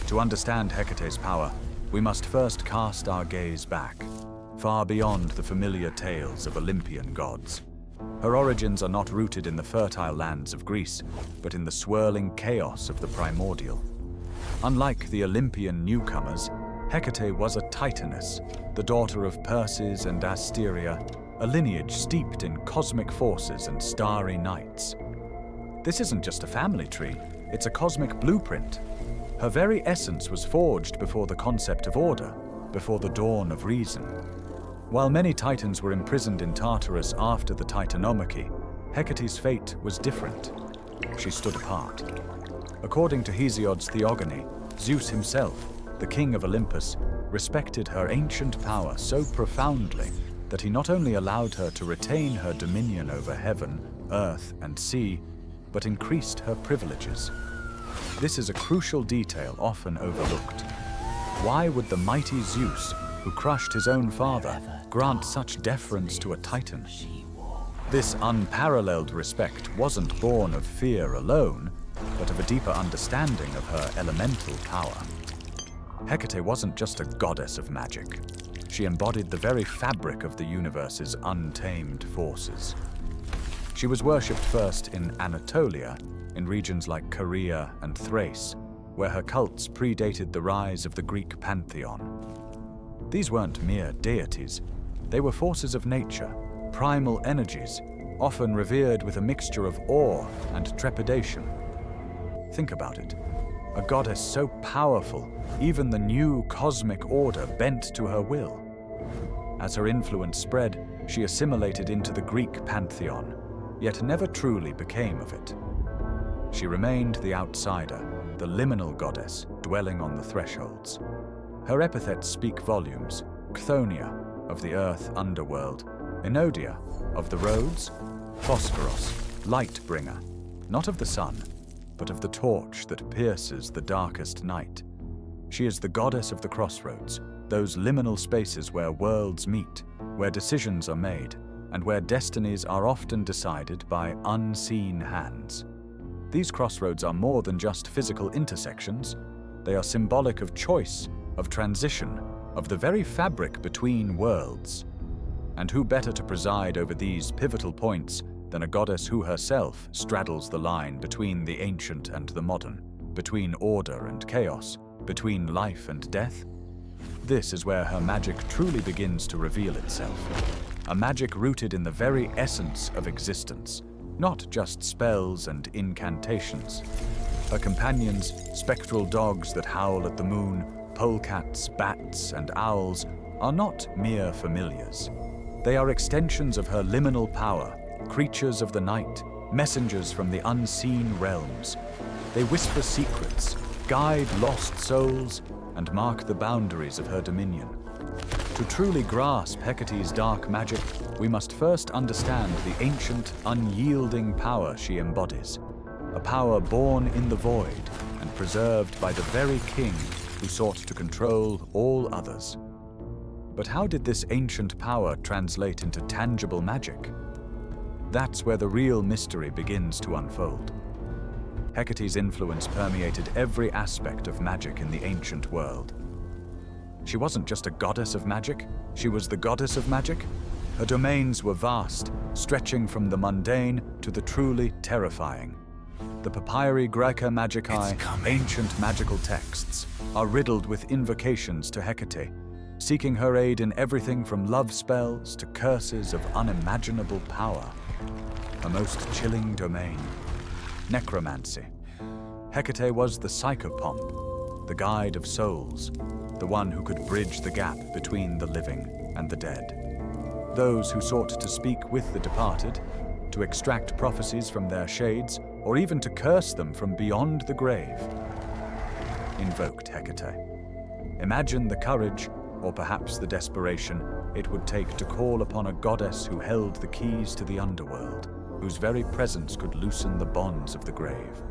To understand Hecate's power, we must first cast our gaze back, far beyond the familiar tales of Olympian gods. Her origins are not rooted in the fertile lands of Greece, but in the swirling chaos of the primordial. Unlike the Olympian newcomers, Hecate was a titaness, the daughter of Perses and Asteria, a lineage steeped in cosmic forces and starry nights. This isn't just a family tree, it's a cosmic blueprint. Her very essence was forged before the concept of order, before the dawn of reason. While many titans were imprisoned in Tartarus after the Titanomachy, Hecate's fate was different. She stood apart. According to Hesiod's theogony, Zeus himself, the king of Olympus, respected her ancient power so profoundly that he not only allowed her to retain her dominion over heaven, earth, and sea, but increased her privileges. This is a crucial detail often overlooked. Why would the mighty Zeus, who crushed his own father, grant such deference to a titan? This unparalleled respect wasn't born of fear alone, but of a deeper understanding of her elemental power. Hecate wasn't just a goddess of magic. She embodied the very fabric of the universe's untamed forces. She was worshipped first in Anatolia, in regions like Caria and Thrace, where her cults predated the rise of the Greek pantheon. These weren't mere deities. They were forces of nature, primal energies, often revered with a mixture of awe and trepidation. Think about it. A goddess so powerful, even the new cosmic order bent to her will. As her influence spread, she assimilated into the Greek pantheon, yet never truly became of it. She remained the outsider, the liminal goddess dwelling on the thresholds. Her epithets speak volumes: Chthoniya, of the earth underworld; Enodia, of the roads; Phosphoros, light bringer, not of the sun, but of the torch that pierces the darkest night. She is the goddess of the crossroads, those liminal spaces where worlds meet, where decisions are made, and where destinies are often decided by unseen hands. These crossroads are more than just physical intersections. They are symbolic of choice, of transition, of the very fabric between worlds. And who better to preside over these pivotal points than a goddess who herself straddles the line between the ancient and the modern, between order and chaos, between life and death? This is where her magic truly begins to reveal itself. A magic rooted in the very essence of existence, not just spells and incantations. Her companions, spectral dogs that howl at the moon, polecats, bats, and owls, are not mere familiars. They are extensions of her liminal power, creatures of the night, messengers from the unseen realms. They whisper secrets, guide lost souls, and mark the boundaries of her dominion. To truly grasp Hecate's dark magic, we must first understand the ancient, unyielding power she embodies, a power born in the void and preserved by the very king who sought to control all others. But how did this ancient power translate into tangible magic? That's where the real mystery begins to unfold. Hecate's influence permeated every aspect of magic in the ancient world. She wasn't just a goddess of magic, she was the goddess of magic. Her domains were vast, stretching from the mundane to the truly terrifying. The Papyri Graeca Magicae, ancient magical texts, are riddled with invocations to Hecate, seeking her aid in everything from love spells to curses of unimaginable power. Her most chilling domain, necromancy. Hecate was the psychopomp, the guide of souls, the one who could bridge the gap between the living and the dead. Those who sought to speak with the departed, to extract prophecies from their shades, or even to curse them from beyond the grave. Invoked Hecate. Imagine the courage, or perhaps the desperation, it would take to call upon a goddess who held the keys to the underworld, whose very presence could loosen the bonds of the grave.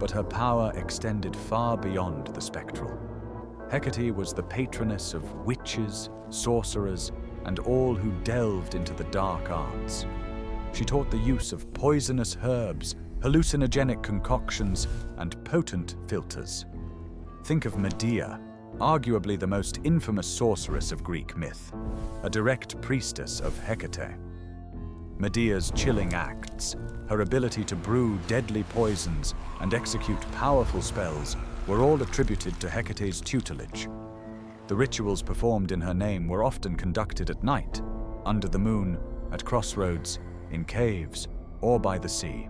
But her power extended far beyond the spectral. Hecate was the patroness of witches, sorcerers, and all who delved into the dark arts. She taught the use of poisonous herbs, hallucinogenic concoctions, and potent filters. think of Medea, arguably the most infamous sorceress of Greek myth, a direct priestess of Hecate. Medea's chilling acts, her ability to brew deadly poisons and execute powerful spells were all attributed to Hecate's tutelage. The rituals performed in her name were often conducted at night, under the moon, at crossroads, in caves, or by the sea.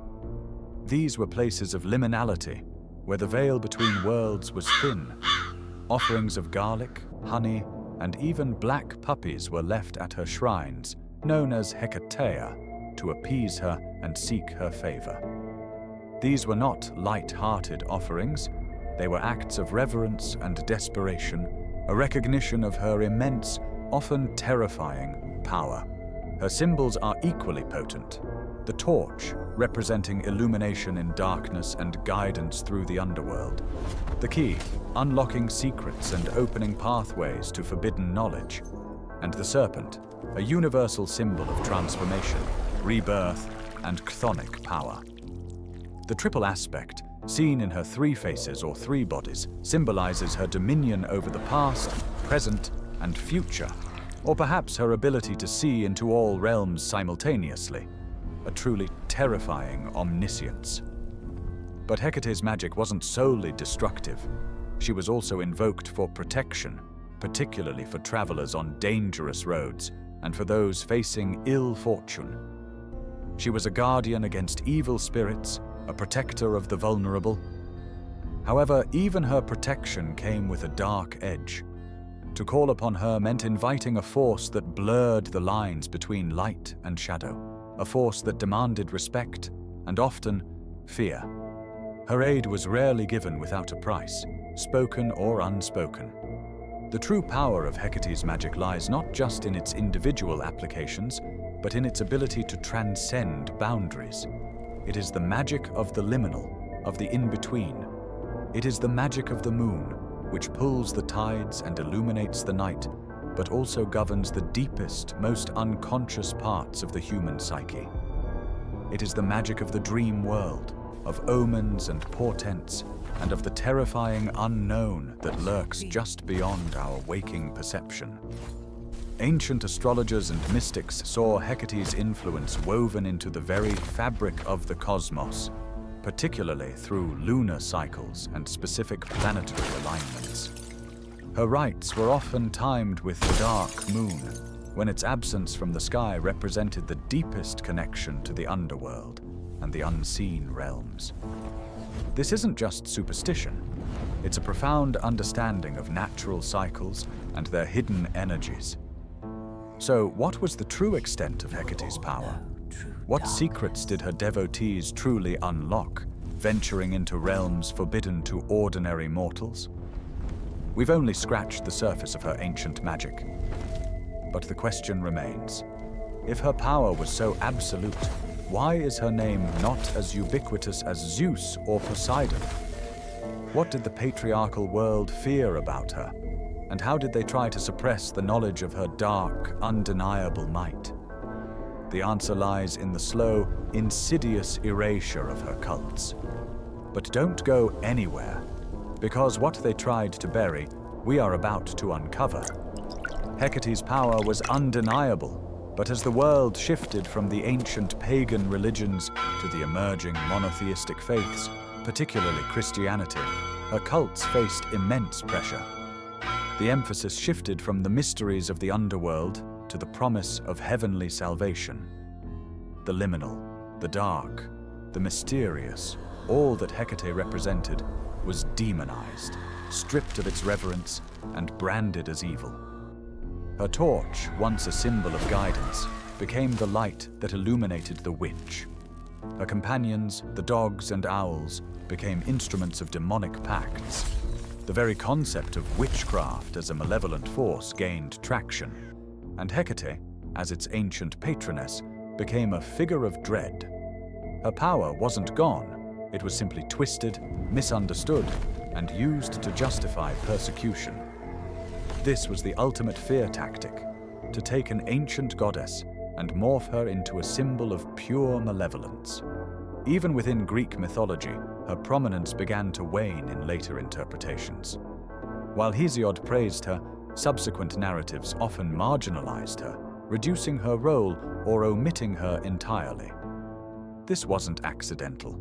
These were places of liminality, where the veil between worlds was thin. Offerings of garlic, honey, and even black puppies were left at her shrines, known as Hecatea, to appease her and seek her favor. These were not light-hearted offerings. They were acts of reverence and desperation, a recognition of her immense, often terrifying, power. Her symbols are equally potent. The torch, representing illumination in darkness and guidance through the underworld. The key, unlocking secrets and opening pathways to forbidden knowledge. And the serpent, a universal symbol of transformation, rebirth, and chthonic power. The triple aspect, seen in her three faces or three bodies, symbolizes her dominion over the past, present, and future, or perhaps her ability to see into all realms simultaneously, a truly terrifying omniscience. But Hecate's magic wasn't solely destructive. She was also invoked for protection, particularly for travelers on dangerous roads and for those facing ill fortune. She was a guardian against evil spirits, a protector of the vulnerable. However, even her protection came with a dark edge. To call upon her meant inviting a force that blurred the lines between light and shadow, a force that demanded respect and often fear. Her aid was rarely given without a price, spoken or unspoken. The true power of Hecate's magic lies not just in its individual applications, but in its ability to transcend boundaries. It is the magic of the liminal, of the in-between. It is the magic of the moon, which pulls the tides and illuminates the night, but also governs the deepest, most unconscious parts of the human psyche. It is the magic of the dream world, of omens and portents, and of the terrifying unknown that lurks just beyond our waking perception. Ancient astrologers and mystics saw Hecate's influence woven into the very fabric of the cosmos, particularly through lunar cycles and specific planetary alignments. Her rites were often timed with the dark moon, when its absence from the sky represented the deepest connection to the underworld and the unseen realms. This isn't just superstition. It's a profound understanding of natural cycles and their hidden energies. So, what was the true extent of Hecate's power? What secrets did her devotees truly unlock, venturing into realms forbidden to ordinary mortals? We've only scratched the surface of her ancient magic. But the question remains, if her power was so absolute, why is her name not as ubiquitous as Zeus or Poseidon? What did the patriarchal world fear about her? And how did they try to suppress the knowledge of her dark, undeniable might? The answer lies in the slow, insidious erasure of her cults. But don't go anywhere, because what they tried to bury, we are about to uncover. Hecate's power was undeniable, but as the world shifted from the ancient pagan religions to the emerging monotheistic faiths, particularly Christianity, her cults faced immense pressure. The emphasis shifted from the mysteries of the underworld to the promise of heavenly salvation. The liminal, the dark, the mysterious, all that Hecate represented was demonized, stripped of its reverence, and branded as evil. Her torch, once a symbol of guidance, became the light that illuminated the witch. Her companions, the dogs and owls, became instruments of demonic pacts. The very concept of witchcraft as a malevolent force gained traction, and Hecate, as its ancient patroness, became a figure of dread. Her power wasn't gone, it was simply twisted, misunderstood, and used to justify persecution. This was the ultimate fear tactic, to take an ancient goddess and morph her into a symbol of pure malevolence. Even within Greek mythology, her prominence began to wane in later interpretations. While Hesiod praised her, subsequent narratives often marginalized her, reducing her role or omitting her entirely. This wasn't accidental.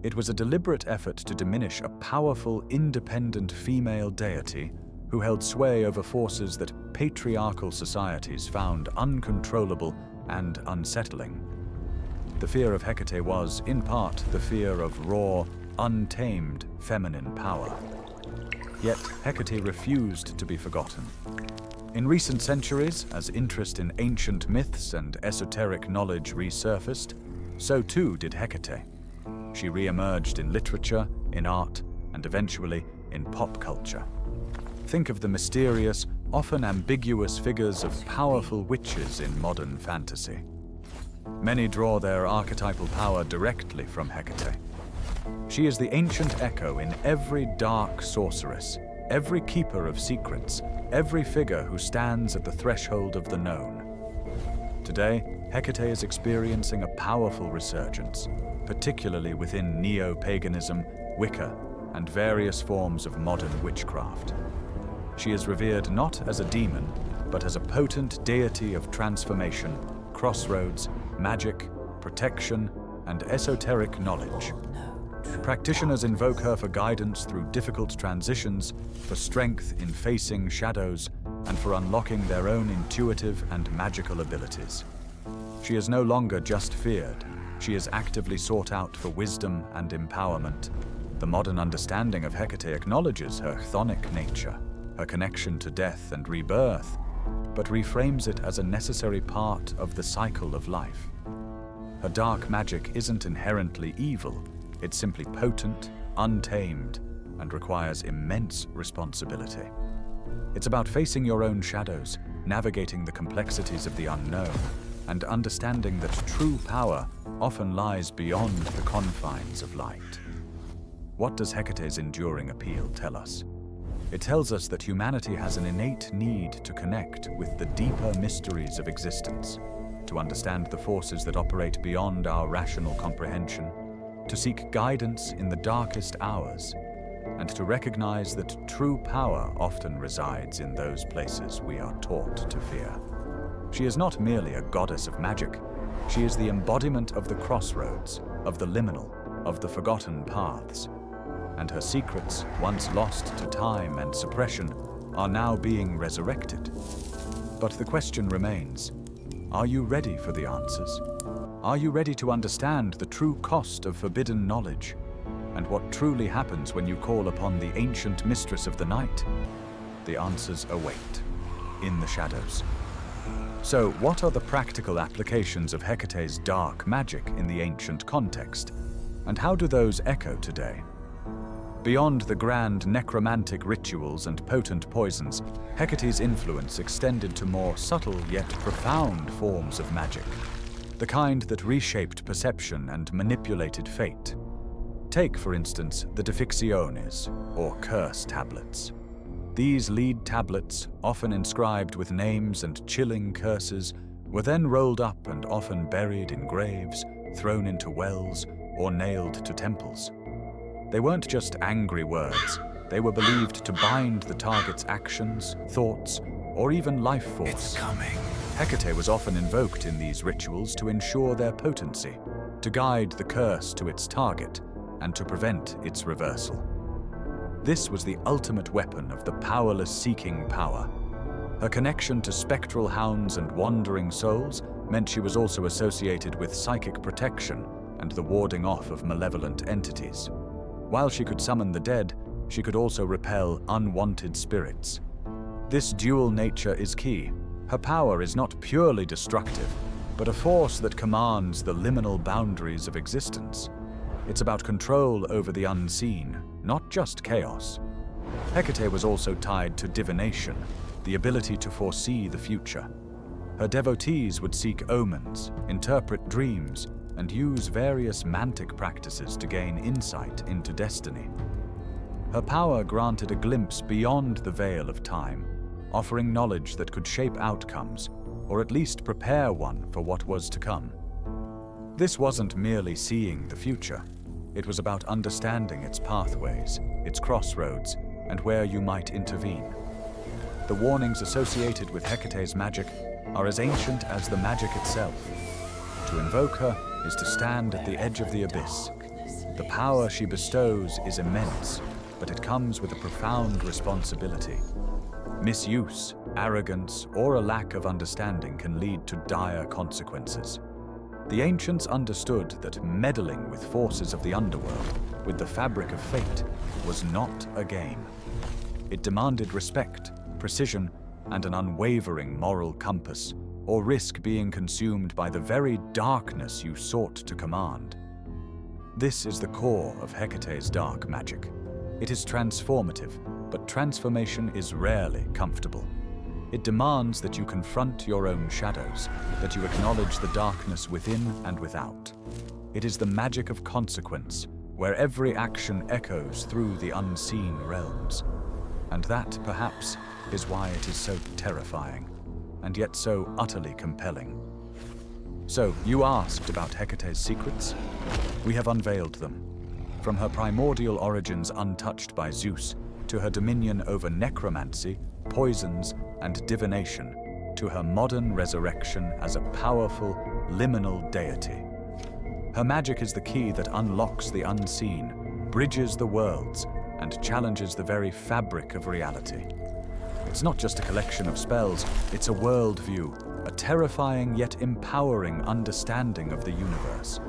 It was a deliberate effort to diminish a powerful, independent female deity who held sway over forces that patriarchal societies found uncontrollable and unsettling. The fear of Hecate was, in part, the fear of raw, untamed feminine power. Yet Hecate refused to be forgotten. In recent centuries, as interest in ancient myths and esoteric knowledge resurfaced, so too did Hecate. She re-emerged in literature, in art, and eventually in pop culture. Think of the mysterious, often ambiguous figures of powerful witches in modern fantasy. Many draw their archetypal power directly from Hecate. She is the ancient echo in every dark sorceress, every keeper of secrets, every figure who stands at the threshold of the known. Today, Hecate is experiencing a powerful resurgence, particularly within neo-paganism, Wicca, and various forms of modern witchcraft. She is revered not as a demon, but as a potent deity of transformation, crossroads, magic, protection, and esoteric knowledge. Practitioners invoke her for guidance through difficult transitions, for strength in facing shadows, and for unlocking their own intuitive and magical abilities. She is no longer just feared. She is actively sought out for wisdom and empowerment. The modern understanding of Hecate acknowledges her chthonic nature, her connection to death and rebirth, but reframes it as a necessary part of the cycle of life. Her dark magic isn't inherently evil. It's simply potent, untamed, and requires immense responsibility. It's about facing your own shadows, navigating the complexities of the unknown, and understanding that true power often lies beyond the confines of light. What does Hecate's enduring appeal tell us? It tells us that humanity has an innate need to connect with the deeper mysteries of existence, to understand the forces that operate beyond our rational comprehension, to seek guidance in the darkest hours, and to recognize that true power often resides in those places we are taught to fear. She is not merely a goddess of magic. She is the embodiment of the crossroads, of the liminal, of the forgotten paths. And her secrets, once lost to time and suppression, are now being resurrected. But the question remains, are you ready for the answers? Are you ready to understand the true cost of forbidden knowledge, and what truly happens when you call upon the ancient mistress of the night? The answers await, in the shadows. So, what are the practical applications of Hecate's dark magic in the ancient context, and how do those echo today? Beyond the grand necromantic rituals and potent poisons, Hecate's influence extended to more subtle yet profound forms of magic, the kind that reshaped perception and manipulated fate. Take, for instance, the Defixiones, or curse tablets. These lead tablets, often inscribed with names and chilling curses, were then rolled up and often buried in graves, thrown into wells, or nailed to temples. They weren't just angry words. They were believed to bind the target's actions, thoughts, or even life force. It's coming. Hecate was often invoked in these rituals to ensure their potency, to guide the curse to its target, and to prevent its reversal. This was the ultimate weapon of the powerless seeking power. Her connection to spectral hounds and wandering souls meant she was also associated with psychic protection and the warding off of malevolent entities. While she could summon the dead, she could also repel unwanted spirits. This dual nature is key. Her power is not purely destructive, but a force that commands the liminal boundaries of existence. It's about control over the unseen, not just chaos. Hecate was also tied to divination, the ability to foresee the future. Her devotees would seek omens, interpret dreams, and use various mantic practices to gain insight into destiny. Her power granted a glimpse beyond the veil of time, offering knowledge that could shape outcomes, or at least prepare one for what was to come. This wasn't merely seeing the future. It was about understanding its pathways, its crossroads, and where you might intervene. The warnings associated with Hecate's magic are as ancient as the magic itself. To invoke her is to stand at the edge of the abyss. The power she bestows is immense, but it comes with a profound responsibility. Misuse, arrogance, or a lack of understanding can lead to dire consequences. The ancients understood that meddling with forces of the underworld, with the fabric of fate, was not a game. It demanded respect, precision, and an unwavering moral compass, or risk being consumed by the very darkness you sought to command. This is the core of Hecate's dark magic. It is transformative, but transformation is rarely comfortable. It demands that you confront your own shadows, that you acknowledge the darkness within and without. It is the magic of consequence, where every action echoes through the unseen realms. And that, perhaps, is why it is so terrifying, and yet so utterly compelling. So, you asked about Hecate's secrets? We have unveiled them. From her primordial origins untouched by Zeus, to her dominion over necromancy, poisons, and divination, to her modern resurrection as a powerful, liminal deity. Her magic is the key that unlocks the unseen, bridges the worlds, and challenges the very fabric of reality. It's not just a collection of spells, it's a worldview, a terrifying yet empowering understanding of the universe.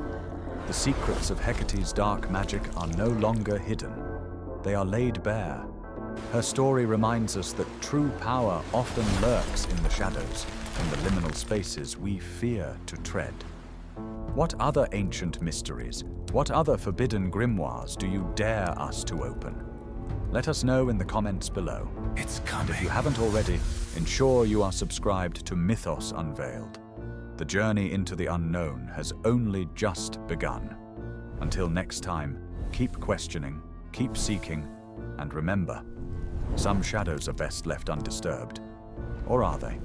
The secrets of Hecate's dark magic are no longer hidden. They are laid bare. Her story reminds us that true power often lurks in the shadows, in the liminal spaces we fear to tread. What other ancient mysteries, what other forbidden grimoires do you dare us to open? Let us know in the comments below. It's coming. And if you haven't already, ensure you are subscribed to Mythos Unveiled. The journey into the unknown has only just begun. Until next time, keep questioning, keep seeking, and remember, some shadows are best left undisturbed. Or are they?